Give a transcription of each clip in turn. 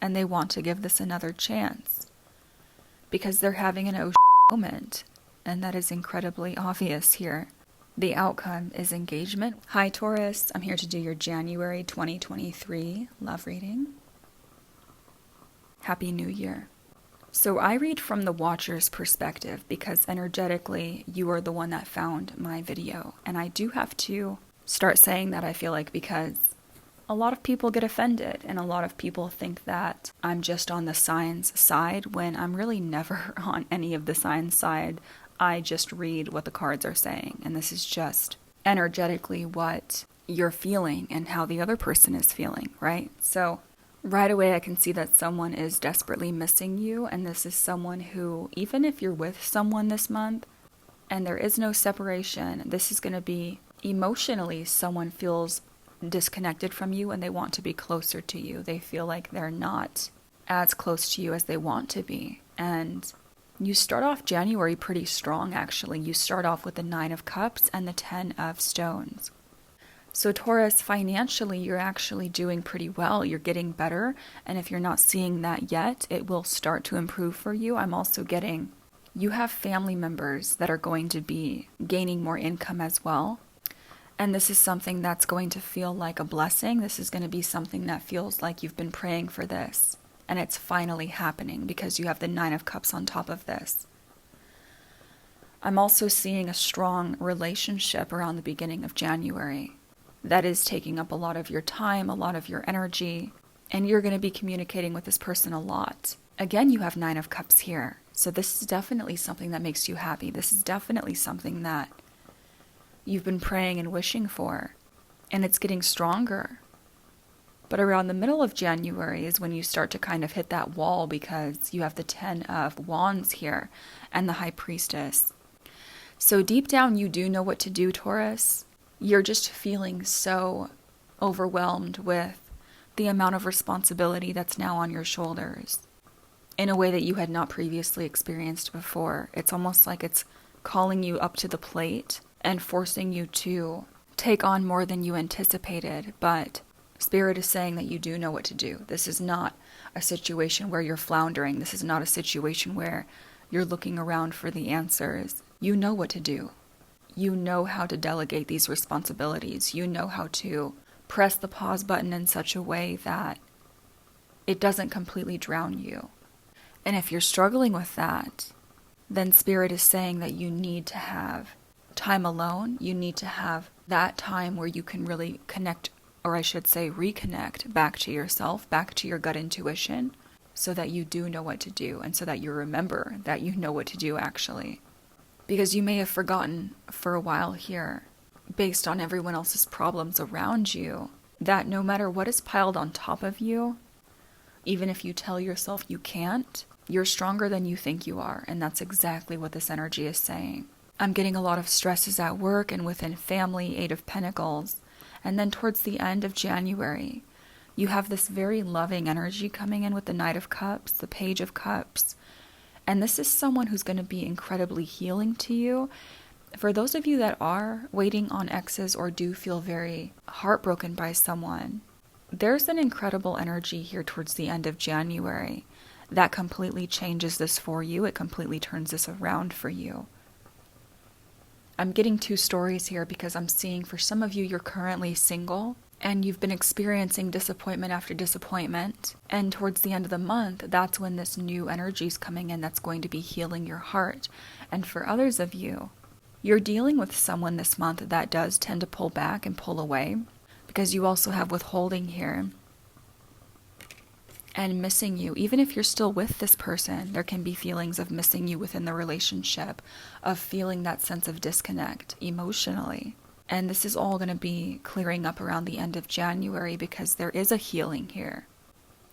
and they want to give this another chance because they're having an oh moment, and that is incredibly obvious here. The outcome is engagement. Hi Taurus, I'm here to do your January 2023 love reading. Happy New Year. So I read from the watcher's perspective because energetically you are the one that found my video. And I do have to start saying that, I feel like, because a lot of people get offended and a lot of people think that I'm just on the signs side when I'm really never on any of the signs side. I just read what the cards are saying, and this is just energetically what you're feeling and how the other person is feeling, right? So right away I can see that someone is desperately missing you, and this is someone who, even if you're with someone this month and there is no separation, this is going to be emotionally someone feels disconnected from you and they want to be closer to you. They feel like they're not as close to you as they want to be. And you start off January pretty strong, actually. You start off with the 9 of Cups and the 10 of Stones. So Taurus, financially, you're actually doing pretty well. You're getting better. And if you're not seeing that yet, it will start to improve for you. I'm also getting, you have family members that are going to be gaining more income as well. And this is something that's going to feel like a blessing. This is going to be something that feels like you've been praying for this. And it's finally happening because you have the 9 of Cups on top of this. I'm also seeing a strong relationship around the beginning of January. That is taking up a lot of your time, a lot of your energy, and you're going to be communicating with this person a lot. Again, you have 9 of Cups here. So this is definitely something that makes you happy. This is definitely something that you've been praying and wishing for, and it's getting stronger. But around the middle of January is when you start to kind of hit that wall because you have the 10 of Wands here and the High Priestess. So deep down, you do know what to do, Taurus. You're just feeling so overwhelmed with the amount of responsibility that's now on your shoulders in a way that you had not previously experienced before. It's almost like it's calling you up to the plate and forcing you to take on more than you anticipated. But Spirit is saying that you do know what to do. This is not a situation where you're floundering. This is not a situation where you're looking around for the answers. You know what to do. You know how to delegate these responsibilities. You know how to press the pause button in such a way that it doesn't completely drown you. And if you're struggling with that, then Spirit is saying that you need to have time alone. You need to have that time where you can really connect, or I should say reconnect back to yourself, back to your gut intuition, so that you do know what to do and so that you remember that you know what to do actually. Because you may have forgotten for a while here, based on everyone else's problems around you, that no matter what is piled on top of you, even if you tell yourself you can't, you're stronger than you think you are. And that's exactly what this energy is saying. I'm getting a lot of stresses at work and within family, 8 of Pentacles. And then towards the end of January, you have this very loving energy coming in with the Knight of Cups, the Page of Cups. And this is someone who's going to be incredibly healing to you. For those of you that are waiting on exes or do feel very heartbroken by someone, there's an incredible energy here towards the end of January that completely changes this for you. It completely turns this around for you. I'm getting 2 stories here because I'm seeing for some of you, you're currently single and you've been experiencing disappointment after disappointment. And towards the end of the month, that's when this new energy is coming in that's going to be healing your heart. And for others of you, you're dealing with someone this month that does tend to pull back and pull away because you also have withholding here and missing you. Even if you're still with this person, there can be feelings of missing you within the relationship, of feeling that sense of disconnect emotionally. And this is all going to be clearing up around the end of January because there is a healing here.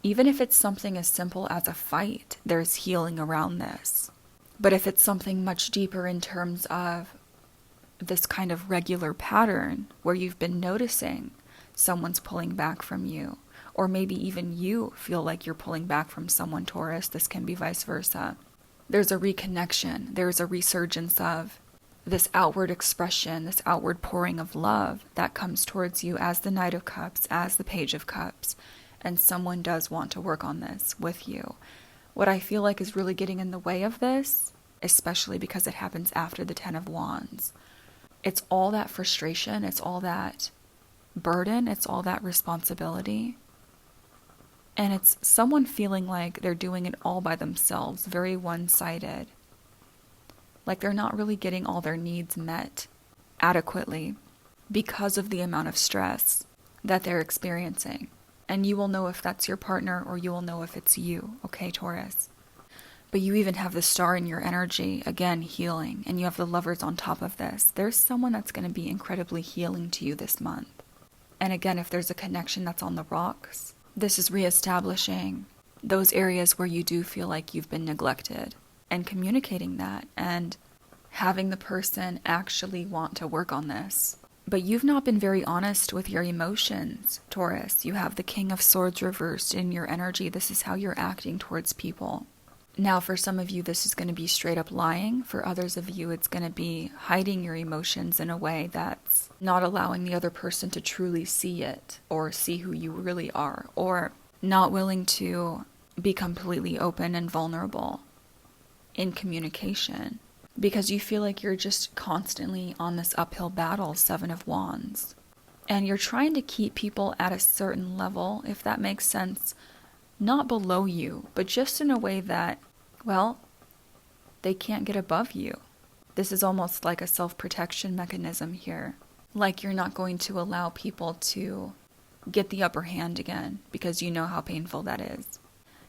Even if it's something as simple as a fight, there's healing around this. But if it's something much deeper in terms of this kind of regular pattern where you've been noticing someone's pulling back from you, or maybe even you feel like you're pulling back from someone, Taurus, this can be vice versa. There's a reconnection. There's a resurgence of this outward expression, this outward pouring of love that comes towards you as the Knight of Cups, as the Page of Cups. and someone does want to work on this with you. What I feel like is really getting in the way of this, especially because it happens after the Ten of Wands, it's all that frustration, it's all that burden, it's all that responsibility. And it's someone feeling like they're doing it all by themselves, very one-sided. Like they're not really getting all their needs met adequately because of the amount of stress that they're experiencing. And you will know if that's your partner or you will know if it's you, okay, Taurus? But you even have the star in your energy, again, healing, and you have the Lovers on top of this. There's someone that's going to be incredibly healing to you this month. And again, if there's a connection that's on the rocks, this is reestablishing those areas where you do feel like you've been neglected and communicating that and having the person actually want to work on this. But you've not been very honest with your emotions, Taurus. You have the King of Swords reversed in your energy. This is how you're acting towards people. Now, for some of you, this is going to be straight up lying. For others of you, it's going to be hiding your emotions in a way that's not allowing the other person to truly see it or see who you really are, or not willing to be completely open and vulnerable in communication because you feel like you're just constantly on this uphill battle, Seven of Wands. And you're trying to keep people at a certain level, if that makes sense, not below you, but just in a way that, well, they can't get above you. This is almost like a self-protection mechanism here. Like you're not going to allow people to get the upper hand again because you know how painful that is.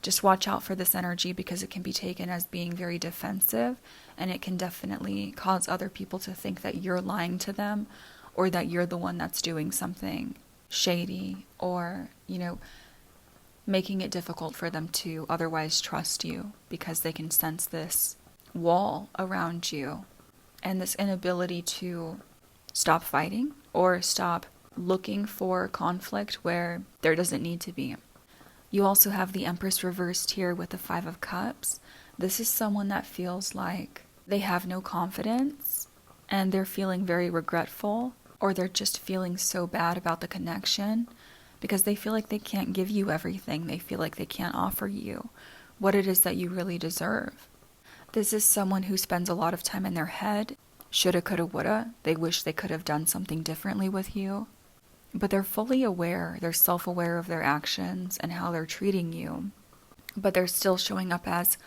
Just watch out for this energy because it can be taken as being very defensive, and it can definitely cause other people to think that you're lying to them or that you're the one that's doing something shady or, making it difficult for them to otherwise trust you because they can sense this wall around you and this inability to stop fighting or stop looking for conflict where there doesn't need to be. You also have the Empress reversed here with the Five of Cups. This is someone that feels like they have no confidence and they're feeling very regretful, or they're just feeling so bad about the connection because they feel like they can't give you everything. They feel like they can't offer you what it is that you really deserve. This is someone who spends a lot of time in their head. Shoulda, coulda, woulda. They wish they could have done something differently with you. But they're fully aware. They're self-aware of their actions and how they're treating you. But they're still showing up as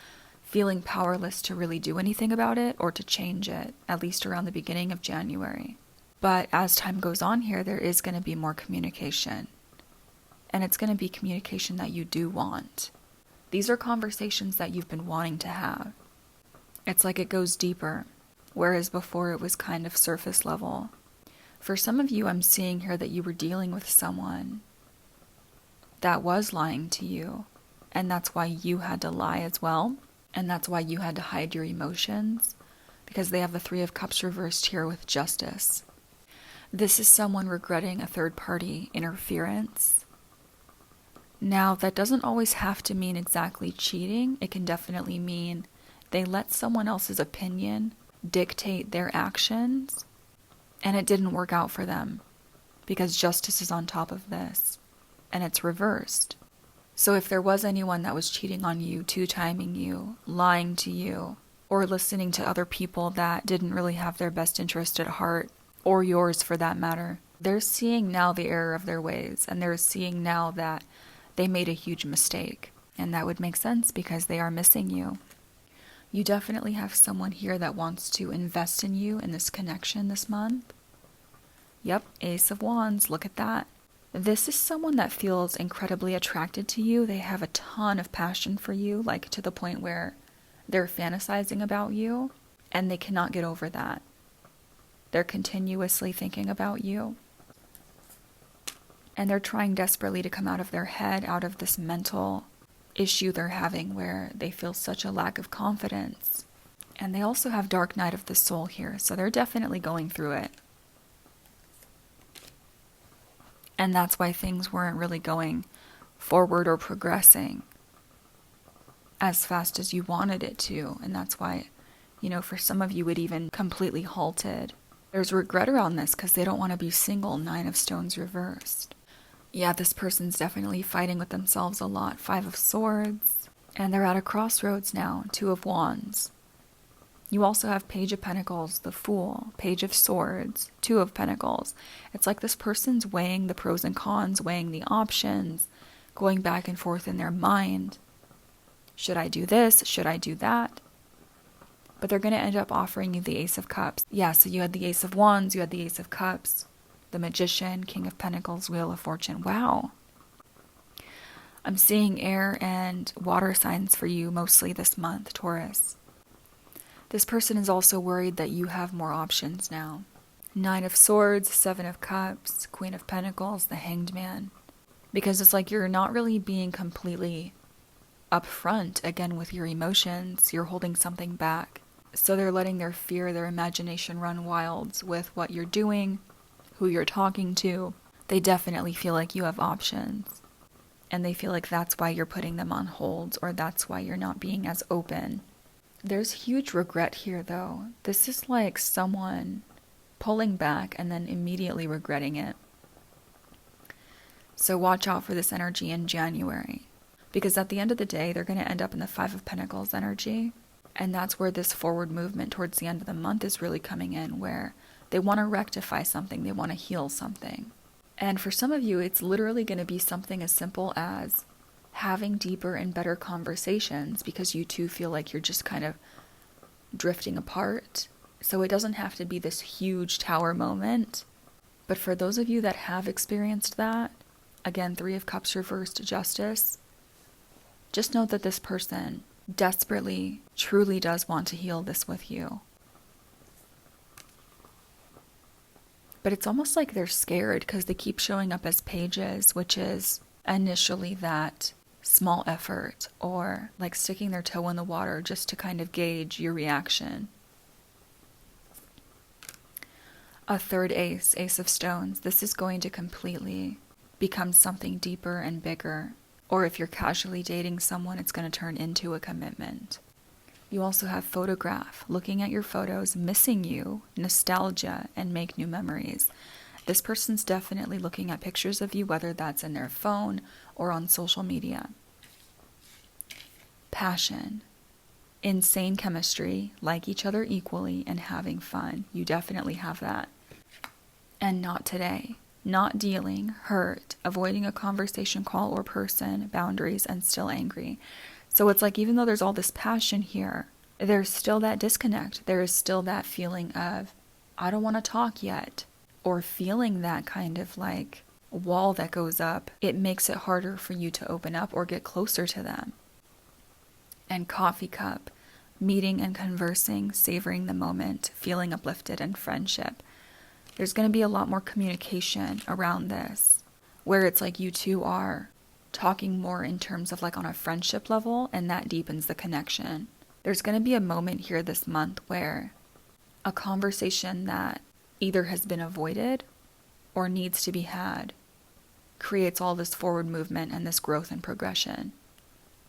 feeling powerless to really do anything about it or to change it, at least around the beginning of January. But as time goes on here, there is going to be more communication. And it's going to be communication that you do want. These are conversations that you've been wanting to have. It's like it goes deeper, whereas before it was kind of surface level. For some of you, I'm seeing here that you were dealing with someone that was lying to you, and that's why you had to lie as well, and that's why you had to hide your emotions, because they have the Three of Cups reversed here with Justice. This is someone regretting a third-party interference. Now, that doesn't always have to mean exactly cheating. It can definitely mean they let someone else's opinion dictate their actions, and it didn't work out for them because Justice is on top of this, and it's reversed. So if there was anyone that was cheating on you, two-timing you, lying to you, or listening to other people that didn't really have their best interest at heart, or yours for that matter, they're seeing now the error of their ways, and they're seeing now that they made a huge mistake. And that would make sense because they are missing you. You definitely have someone here that wants to invest in you in this connection this month. Yep, Ace of Wands, look at that. This is someone that feels incredibly attracted to you. They have a ton of passion for you, like to the point where they're fantasizing about you, and they cannot get over that. They're continuously thinking about you. And they're trying desperately to come out of their head, out of this mental issue they're having where they feel such a lack of confidence. And they also have Dark Night of the Soul here, so they're definitely going through it. And that's why things weren't really going forward or progressing as fast as you wanted it to. And that's why, for some of you it even completely halted. There's regret around this because they don't want to be single, Nine of Stones reversed. Yeah, this person's definitely fighting with themselves a lot. 5 of Swords. And they're at a crossroads now. 2 of Wands. You also have Page of Pentacles, the Fool, Page of Swords, 2 of Pentacles. It's like this person's weighing the pros and cons, weighing the options, going back and forth in their mind. Should I do this? Should I do that? But they're going to end up offering you the Ace of Cups. Yeah, so you had the Ace of Wands, you had the Ace of Cups, the Magician, King of Pentacles, Wheel of Fortune. Wow. I'm seeing air and water signs for you mostly this month, Taurus. This person is also worried that you have more options now. 9 of Swords, 7 of Cups, Queen of Pentacles, the Hanged Man. Because it's like you're not really being completely upfront, again, with your emotions. You're holding something back. So they're letting their fear, their imagination run wild with what you're doing, who you're talking to. They definitely feel like you have options. And they feel like that's why you're putting them on hold, or that's why you're not being as open. There's huge regret here, though. This is like someone pulling back and then immediately regretting it. So watch out for this energy in January. Because at the end of the day, they're going to end up in the 5 of Pentacles energy. And that's where this forward movement towards the end of the month is really coming in, where they want to rectify something, they want to heal something. And for some of you, it's literally going to be something as simple as having deeper and better conversations, because you two feel like you're just kind of drifting apart. So it doesn't have to be this huge tower moment. But for those of you that have experienced that, again, 3 of Cups reversed, Justice, just know that this person desperately, truly does want to heal this with you. But it's almost like they're scared because they keep showing up as pages, which is initially that small effort, or like sticking their toe in the water just to kind of gauge your reaction. A 3rd ace, Ace of Stones. This is going to completely become something deeper and bigger. Or if you're casually dating someone, it's going to turn into a commitment. You also have Photograph, looking at your photos, missing you, nostalgia, and make new memories. This person's definitely looking at pictures of you, whether that's in their phone or on social media. Passion, insane chemistry, like each other equally, and having fun. You definitely have that. And not today. Not dealing, hurt, avoiding a conversation, call, or person, boundaries, and still angry. So it's like, even though there's all this passion here, there's still that disconnect. There is still that feeling of, I don't want to talk yet. Or feeling that kind of like wall that goes up. It makes it harder for you to open up or get closer to them. And Coffee Cup, meeting and conversing, savoring the moment, feeling uplifted, and friendship. There's going to be a lot more communication around this, where it's like you two are talking more in terms of like on a friendship level, and that deepens the connection. There's going to be a moment here this month where a conversation that either has been avoided or needs to be had creates all this forward movement and this growth and progression.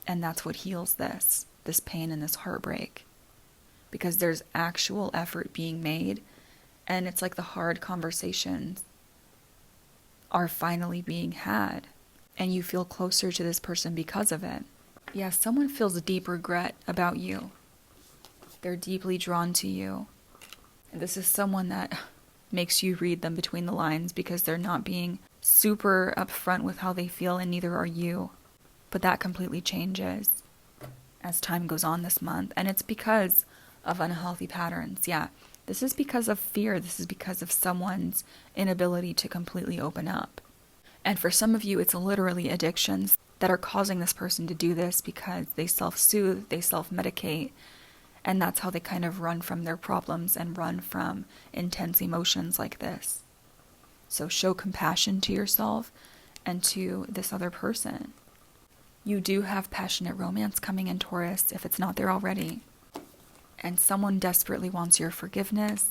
And that's what heals this pain and this heartbreak. Because there's actual effort being made. And it's like the hard conversations are finally being had. And you feel closer to this person because of it. Yeah, someone feels a deep regret about you. They're deeply drawn to you. And this is someone that makes you read them between the lines, because they're not being super upfront with how they feel, and neither are you. But that completely changes as time goes on this month. And it's because of unhealthy patterns. Yeah. This is because of fear. This is because of someone's inability to completely open up. And for some of you, it's literally addictions that are causing this person to do this, because they self-soothe, they self-medicate, and that's how they kind of run from their problems and run from intense emotions like this. So show compassion to yourself and to this other person. You do have passionate romance coming in, Taurus, if it's not there already. And someone desperately wants your forgiveness.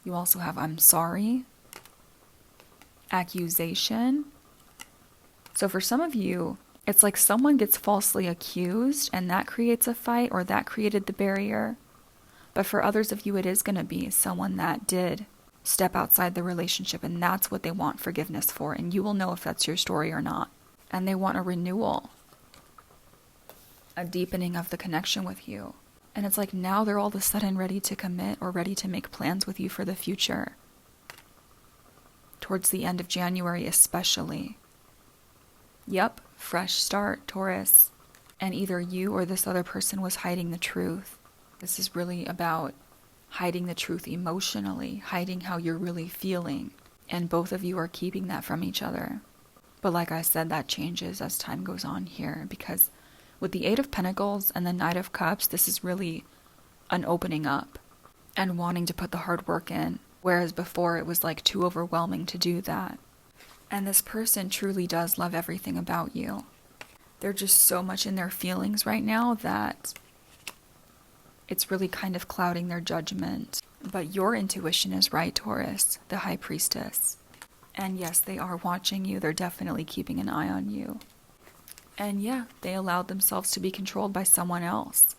You also have I'm sorry, accusation. So for some of you, it's like someone gets falsely accused and that creates a fight, or that created the barrier. But for others of you, it is going to be someone that did step outside the relationship, and that's what they want forgiveness for, and you will know if that's your story or not. And they want a renewal, a deepening of the connection with you. And it's like now they're all of a sudden ready to commit or ready to make plans with you for the future. Towards the end of January especially. Yep, fresh start, Taurus. And either you or this other person was hiding the truth. This is really about hiding the truth emotionally, hiding how you're really feeling. And both of you are keeping that from each other. But like I said, that changes as time goes on here, because with the Eight of Pentacles and the Knight of Cups, this is really an opening up and wanting to put the hard work in. Whereas before it was like too overwhelming to do that. And this person truly does love everything about you. They're just so much in their feelings right now that it's really kind of clouding their judgment. But your intuition is right, Taurus, the High Priestess. And yes, they are watching you. They're definitely keeping an eye on you. And yeah, they allowed themselves to be controlled by someone else.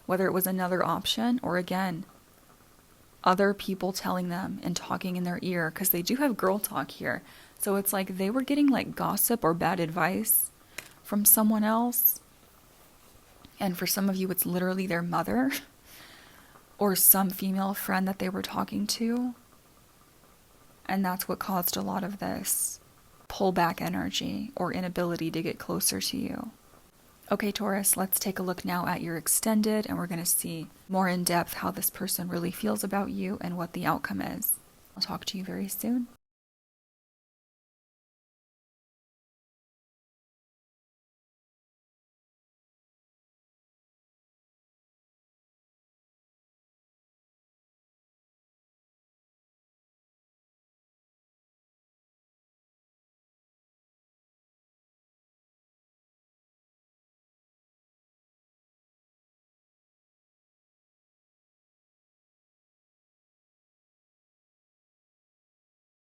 Whether it was another option or, again, other people telling them and talking in their ear. Because they do have girl talk here. So it's like they were getting like gossip or bad advice from someone else. And for some of you, it's literally their mother or some female friend that they were talking to. And that's what caused a lot of this pullback energy or inability to get closer to you. Okay, Taurus, let's take a look now at your extended, and we're going to see more in depth how this person really feels about you and what the outcome is. I'll talk to you very soon.